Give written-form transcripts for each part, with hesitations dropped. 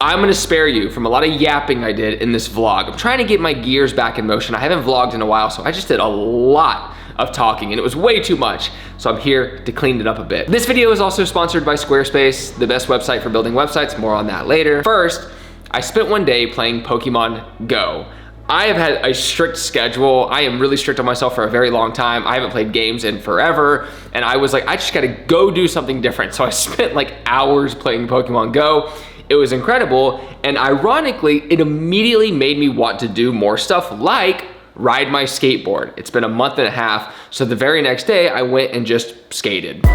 I'm gonna spare you from a lot of yapping I did in this vlog. I'm trying to get my gears back in motion. I haven't vlogged in a while, so I just did a lot of talking and it was way too much. So I'm here to clean it up a bit. This video is also sponsored by Squarespace, the best website for building websites. More on that later. First, I spent one day playing Pokemon Go. I have had a strict schedule. I am really strict on myself for a very long time. I haven't played games in forever. And I was like, I just gotta go do something different. So I spent like hours playing Pokemon Go. It was incredible. And ironically, it immediately made me want to do more stuff like ride my skateboard. It's been a month and a half. So the very next day I went and just skated.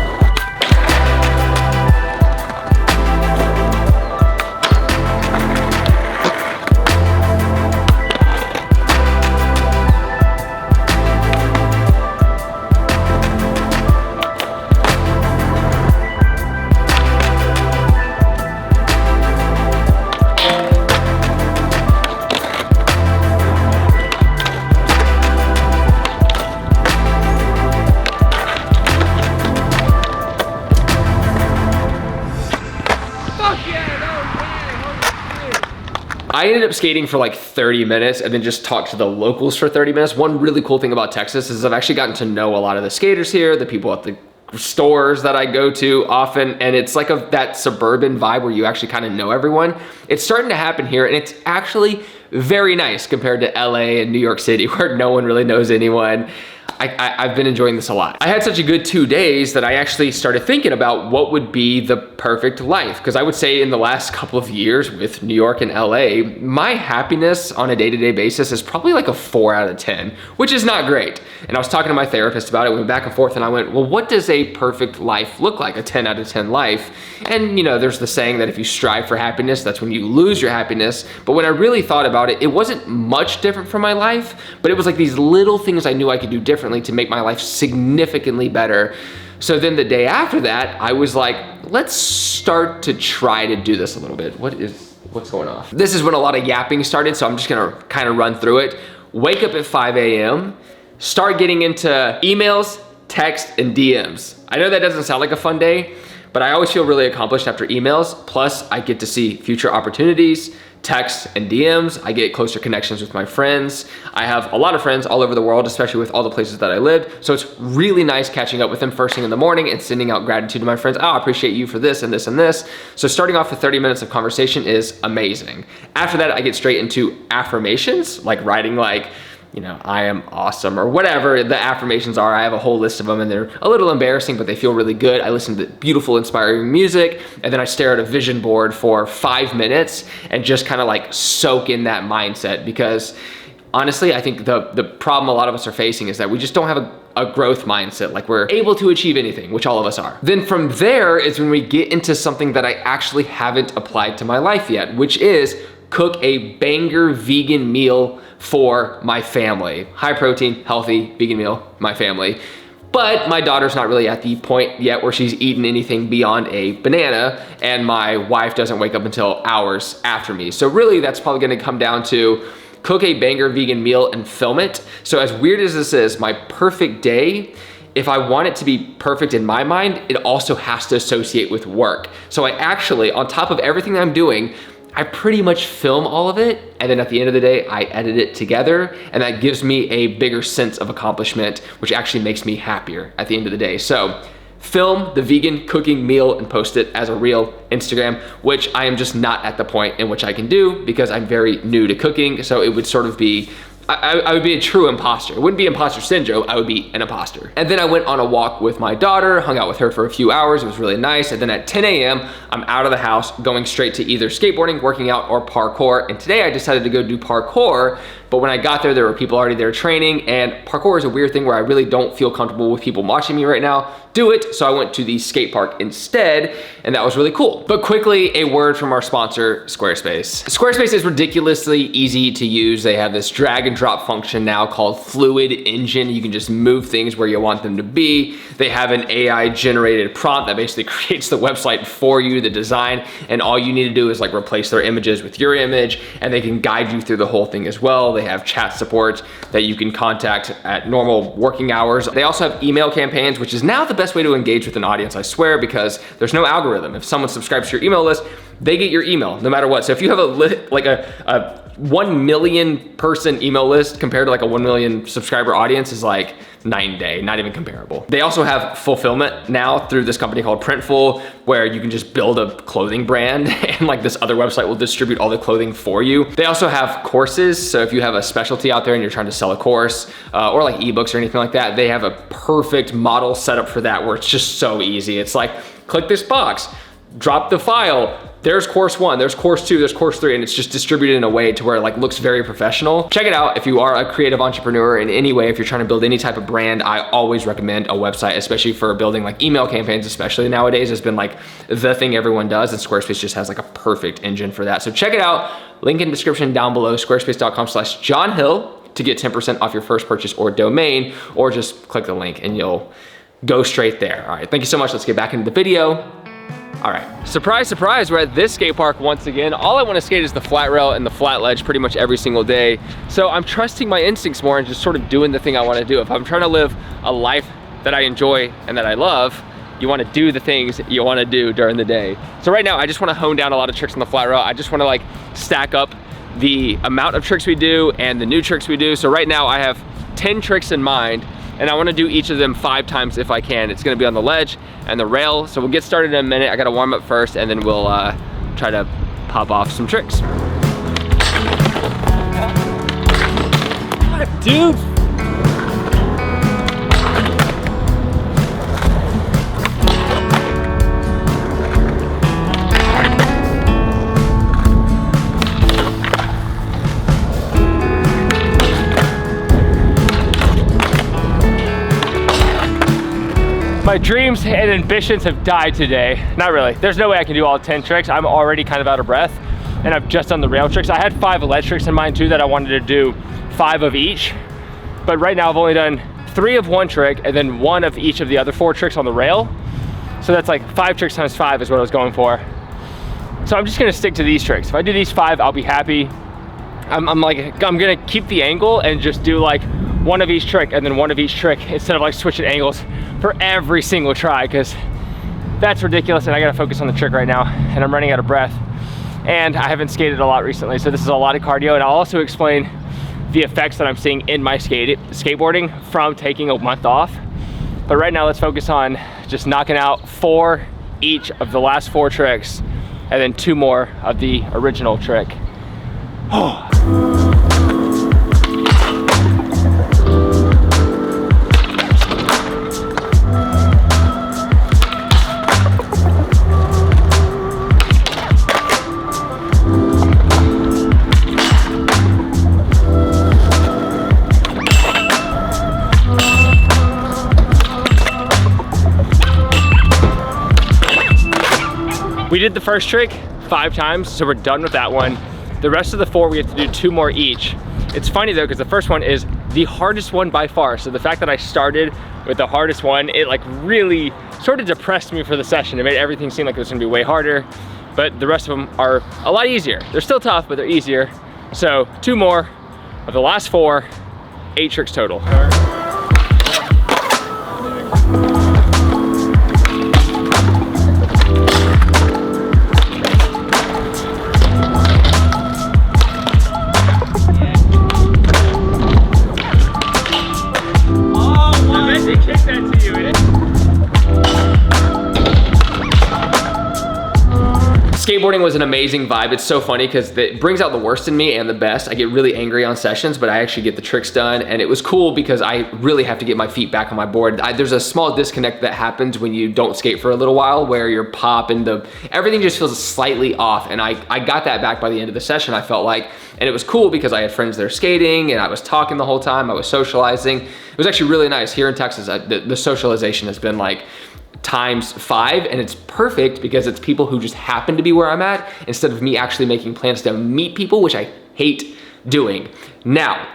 I ended up skating for like 30 minutes and then just talked to the locals for 30 minutes. One really cool thing about Texas is I've actually gotten to know a lot of the skaters here, the people at the stores that I go to often, and it's like that suburban vibe where you actually kind of know everyone. It's starting to happen here, and it's actually very nice compared to LA and New York City where no one really knows anyone. I've been enjoying this a lot. I had such a good 2 days that I actually started thinking about what would be the perfect life. Because I would say in the last couple of years with New York and LA, my happiness on a day-to-day basis is probably like a 4 out of 10, which is not great. And I was talking to my therapist about it, we went back and forth, and I went, well, what does a perfect life look like, a 10 out of 10 life? And you know, there's the saying that if you strive for happiness, that's when you lose your happiness. But when I really thought about it, it wasn't much different from my life, but it was like these little things I knew I could do differently to make my life significantly better. So then the day after that, I was like, let's start to try to do this a little bit. What's going on? This is when a lot of yapping started, so I'm just gonna kind of run through it. Wake up at 5 a.m., start getting into emails, text, and DMs. I know that doesn't sound like a fun day, but I always feel really accomplished after emails. Plus, I get to see future opportunities, texts and DMs. I get closer connections with my friends. I have a lot of friends all over the world, especially with all the places that I lived. So it's really nice catching up with them first thing in the morning and sending out gratitude to my friends. Oh, I appreciate you for this and this and this. So starting off with 30 minutes of conversation is amazing. After that, I get straight into affirmations, like writing like, you know, I am awesome or whatever the affirmations are. I have a whole list of them and they're a little embarrassing, but they feel really good. I listen to beautiful, inspiring music, and then I stare at a vision board for 5 minutes and just kind of like soak in that mindset, because honestly, I think the problem a lot of us are facing is that we just don't have a growth mindset, like we're able to achieve anything, which all of us are. Then from there is when we get into something that I actually haven't applied to my life yet, which is cook a banger vegan meal for my family. High protein, healthy, vegan meal, my family. But my daughter's not really at the point yet where she's eaten anything beyond a banana, and my wife doesn't wake up until hours after me. So really that's probably gonna come down to cook a banger vegan meal and film it. So as weird as this is, my perfect day, if I want it to be perfect in my mind, it also has to associate with work. So I actually, on top of everything that I'm doing, I pretty much film all of it, and then at the end of the day, I edit it together, and that gives me a bigger sense of accomplishment, which actually makes me happier at the end of the day. So film the vegan cooking meal and post it as a reel Instagram, which I am just not at the point in which I can do because I'm very new to cooking. So it would sort of be, I would be a true imposter. It wouldn't be imposter syndrome, I would be an imposter. And then I went on a walk with my daughter, hung out with her for a few hours, it was really nice. And then at 10 a.m., I'm out of the house going straight to either skateboarding, working out, or parkour. And today I decided to go do parkour, but when I got there were people already there training, and parkour is a weird thing where I really don't feel comfortable with people watching me right now do it. So I went to the skate park instead, and that was really cool. But quickly, a word from our sponsor, Squarespace. Squarespace is ridiculously easy to use. They have this drag and drop function now called Fluid Engine. You can just move things where you want them to be. They have an AI generated prompt that basically creates the website for you, the design, and all you need to do is like replace their images with your image, and they can guide you through the whole thing as well. They have chat support that you can contact at normal working hours. They also have email campaigns, which is now the best best way to engage with an audience, I swear, because there's no algorithm. If someone subscribes to your email list, they get your email no matter what. So if you have a 1 million person email list compared to like a 1 million subscriber audience is like night and day, not even comparable. They also have fulfillment now through this company called Printful, where you can just build a clothing brand and like this other website will distribute all the clothing for you. They also have courses. So if you have a specialty out there and you're trying to sell a course or like ebooks or anything like that, they have a perfect model set up for that where it's just so easy. It's like, click this box, drop the file, there's course 1, there's course 2, there's course 3, and it's just distributed in a way to where it like looks very professional. Check it out if you are a creative entrepreneur in any way. If you're trying to build any type of brand, I always recommend a website, especially for building like email campaigns, especially nowadays. It's been like the thing everyone does, and Squarespace just has like a perfect engine for that. So check it out. Link in description down below, squarespace.com/JohnHill to get 10% off your first purchase or domain, or just click the link and you'll go straight there. All right, thank you so much. Let's get back into the video. All right, surprise, surprise, we're at this skate park once again. All I want to skate is the flat rail and the flat ledge pretty much every single day. So I'm trusting my instincts more and just sort of doing the thing I want to do. If I'm trying to live a life that I enjoy and that I love, you want to do the things you want to do during the day. So right now, I just want to hone down a lot of tricks on the flat rail. I just want to like stack up the amount of tricks we do and the new tricks we do. So right now I have 10 tricks in mind, and I wanna do each of them 5 times if I can. It's gonna be on the ledge and the rail. So we'll get started in a minute. I gotta warm up first, and then we'll try to pop off some tricks. Dude. My dreams and ambitions have died today. Not really. There's no way I can do all 10 tricks. I'm already kind of out of breath, and I've just done the rail tricks. I had 5 ledge tricks in mind too that I wanted to do 5 of each, but right now I've only done 3 of one trick and then 1 of each of the other 4 tricks on the rail. So that's like 5 tricks times 5 is what I was going for. So I'm just gonna stick to these tricks. If I do these 5, I'll be happy. I'm gonna keep the angle and just do like 1 of each trick and then 1 of each trick instead of like switching angles for every single try, because that's ridiculous and I gotta focus on the trick right now and I'm running out of breath, and I haven't skated a lot recently, so this is a lot of cardio. And I'll also explain the effects that I'm seeing in my skateboarding from taking a month off. But right now let's focus on just knocking out 4 each of the last 4 tricks and then 2 more of the original trick. We did the first trick 5 times, so we're done with that one. The rest of the 4, we have to do 2 more each. It's funny though, because the first one is the hardest one by far. So the fact that I started with the hardest one, it like really sort of depressed me for the session. It made everything seem like it was gonna be way harder, but the rest of them are a lot easier. They're still tough, but they're easier. So 2 more of the last 4, 8 tricks total. Skateboarding was an amazing vibe. It's so funny because it brings out the worst in me and the best. I get really angry on sessions, but I actually get the tricks done. And it was cool because I really have to get my feet back on my board. There's a small disconnect that happens when you don't skate for a little while, where your pop and everything just feels slightly off. And I got that back by the end of the session, I felt like. And it was cool because I had friends there skating and I was talking the whole time. I was socializing. It was actually really nice. Here in Texas, the socialization has been like ×5, and it's perfect because it's people who just happen to be where I'm at instead of me actually making plans to meet people, which I hate doing. Now,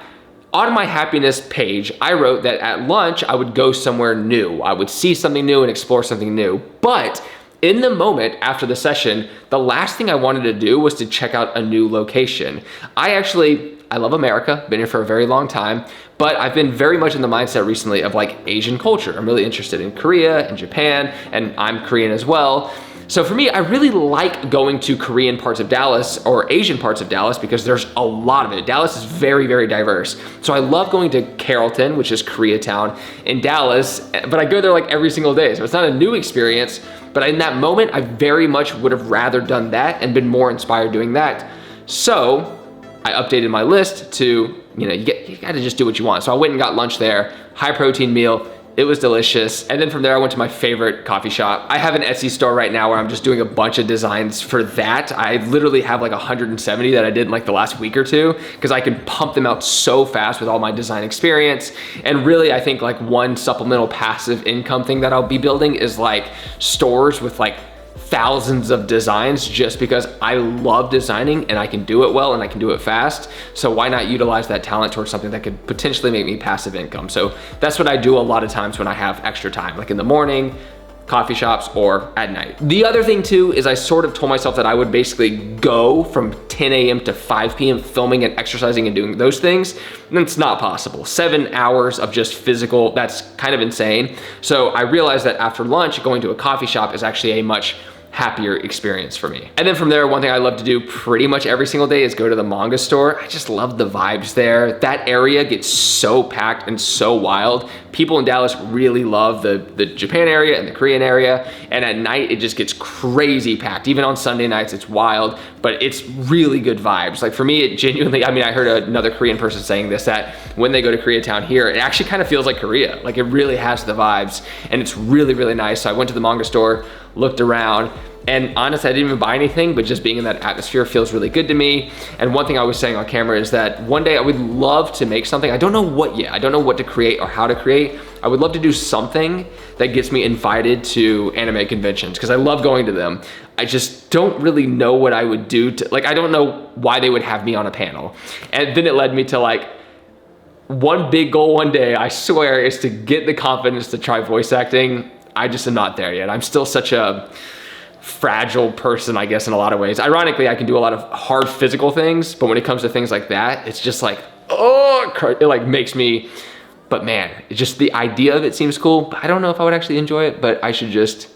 on my happiness page, I wrote that at lunch, I would go somewhere new. I would see something new and explore something new. But in the moment after the session, the last thing I wanted to do was to check out a new location. I actually I love America, been here for a very long time, but I've been very much in the mindset recently of like Asian culture. I'm really interested in Korea and Japan, and I'm Korean as well. So for me, I really like going to Korean parts of Dallas or Asian parts of Dallas because there's a lot of it. Dallas is very, very diverse. So I love going to Carrollton, which is Koreatown in Dallas, but I go there like every single day. So it's not a new experience, but in that moment, I very much would have rather done that and been more inspired doing that. So I updated my list to, you gotta just do what you want. So I went and got lunch there, high protein meal. It was delicious. And then from there, I went to my favorite coffee shop. I have an Etsy store right now where I'm just doing a bunch of designs for that. I literally have like 170 that I did in like the last week or two because I can pump them out so fast with all my design experience. And really, I think like one supplemental passive income thing that I'll be building is like stores with like thousands of designs, just because I love designing and I can do it well and I can do it fast. So why not utilize that talent towards something that could potentially make me passive income? So that's what I do a lot of times when I have extra time, like in the morning, coffee shops, or at night. The other thing too is I sort of told myself that I would basically go from 10 a.m. to 5 p.m. filming and exercising and doing those things. And it's not possible. 7 hours of just physical, that's kind of insane. So I realized that after lunch, going to a coffee shop is actually a much happier experience for me. And then from there, one thing I love to do pretty much every single day is go to the manga store. I just love the vibes there. That area gets so packed and so wild. People in Dallas really love the Japan area and the Korean area. And at night, it just gets crazy packed. Even on Sunday nights, it's wild, but it's really good vibes. Like for me, it genuinely, I heard another Korean person saying this, that when they go to Koreatown here, it actually kind of feels like Korea. Like it really has the vibes and it's really, really nice. So I went to the manga store, looked around, and honestly, I didn't even buy anything, but just being in that atmosphere feels really good to me. And one thing I was saying on camera is that one day I would love to make something. I don't know what yet. I don't know what to create or how to create. I would love to do something that gets me invited to anime conventions because I love going to them. I just don't really know what I would do to, like, I don't know why they would have me on a panel. And then it led me to like, one big goal one day, I swear, is to get the confidence to try voice acting. I just am not there yet. I'm still such a fragile person, I guess, in a lot of ways. Ironically, I can do a lot of hard physical things, but when it comes to things like that, it's just like, oh, it like makes me, but man, it's just the idea of it seems cool. But I don't know if I would actually enjoy it, but I should just,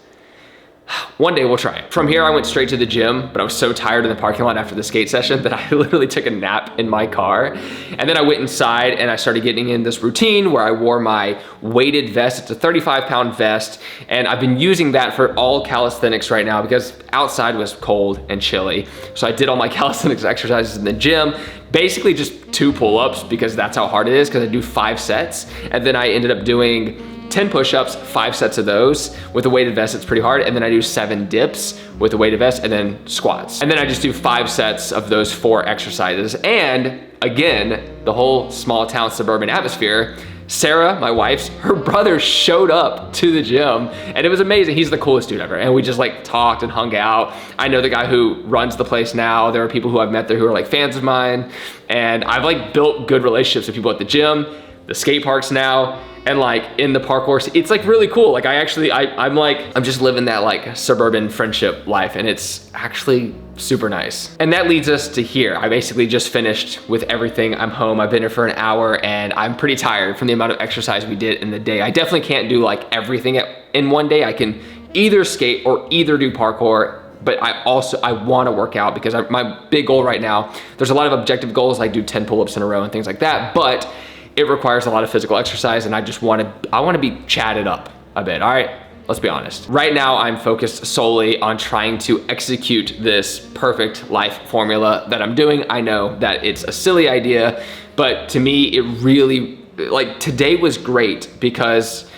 one day we'll try it. From here, I went straight to the gym, but I was so tired in the parking lot after the skate session that I literally took a nap in my car. And then I went inside and I started getting in this routine where I wore my weighted vest. It's a 35-pound vest. And I've been using that for all calisthenics right now because outside was cold and chilly. So I did all my calisthenics exercises in the gym, basically just 2 pull-ups because that's how hard it is, because I do 5 sets. And then I ended up doing 10 push-ups, 5 sets of those. With a weighted vest, it's pretty hard. And then I do 7 dips with a weighted vest and then squats. And then I just do 5 sets of those 4 exercises. And again, the whole small town suburban atmosphere, Sarah, my wife's, her brother showed up to the gym and it was amazing. He's the coolest dude ever. And we just like talked and hung out. I know the guy who runs the place now. There are people who I've met there who are like fans of mine. And I've like built good relationships with people at the gym, the skate parks now, and like in the parkour. It's like really cool. Like I'm just living that like suburban friendship life, and it's actually super nice. And that leads us to here. I basically just finished with everything. I'm home. I've been here for an hour and I'm pretty tired from the amount of exercise we did in the day. I definitely can't do like everything in one day. I can either skate or either do parkour, but I want to work out because my big goal right now, there's a lot of objective goals, like do 10 pull-ups in a row and things like that, but it requires a lot of physical exercise and I want to be chatted up a bit. All right, let's be honest. Right now, I'm focused solely on trying to execute this perfect life formula that I'm doing. I know that it's a silly idea, but to me, it really, like today was great because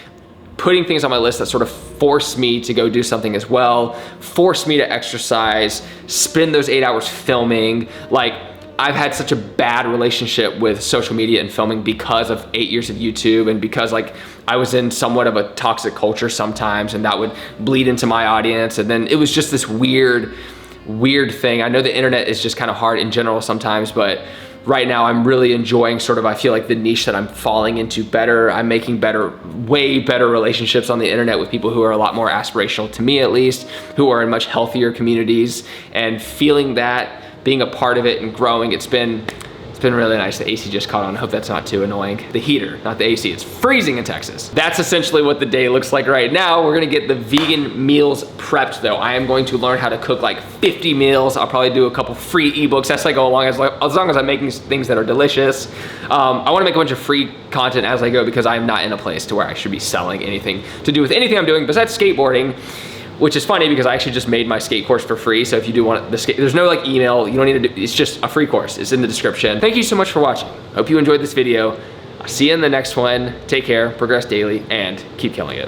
putting things on my list that sort of forced me to go do something as well, forced me to exercise, spend those 8 hours filming. Like, I've had such a bad relationship with social media and filming because of 8 years of YouTube and because like I was in somewhat of a toxic culture sometimes and that would bleed into my audience. And then it was just this weird thing. I know the internet is just kind of hard in general sometimes, but right now I'm really enjoying sort of, I feel like the niche that I'm falling into better. I'm making way better relationships on the internet with people who are a lot more aspirational to me at least, who are in much healthier communities, and feeling that, being a part of it and growing, it's been It's been really nice. The AC just caught on. I hope that's not too annoying. The heater, not the AC. It's freezing in Texas. That's essentially what the day looks like right now. We're gonna get the vegan meals prepped though. I am going to learn how to cook like 50 meals. I'll probably do a couple free ebooks as I go along, as long as I'm making things that are delicious. I wanna make a bunch of free content as I go because I'm not in a place to where I should be selling anything to do with anything I'm doing besides skateboarding. Which is funny because I actually just made my skate course for free. So if you do want the skate, there's no like email, you don't need to do, it's just a free course. It's in the description. Thank you so much for watching. Hope you enjoyed this video. I'll see you in the next one. Take care, progress daily, and keep killing it.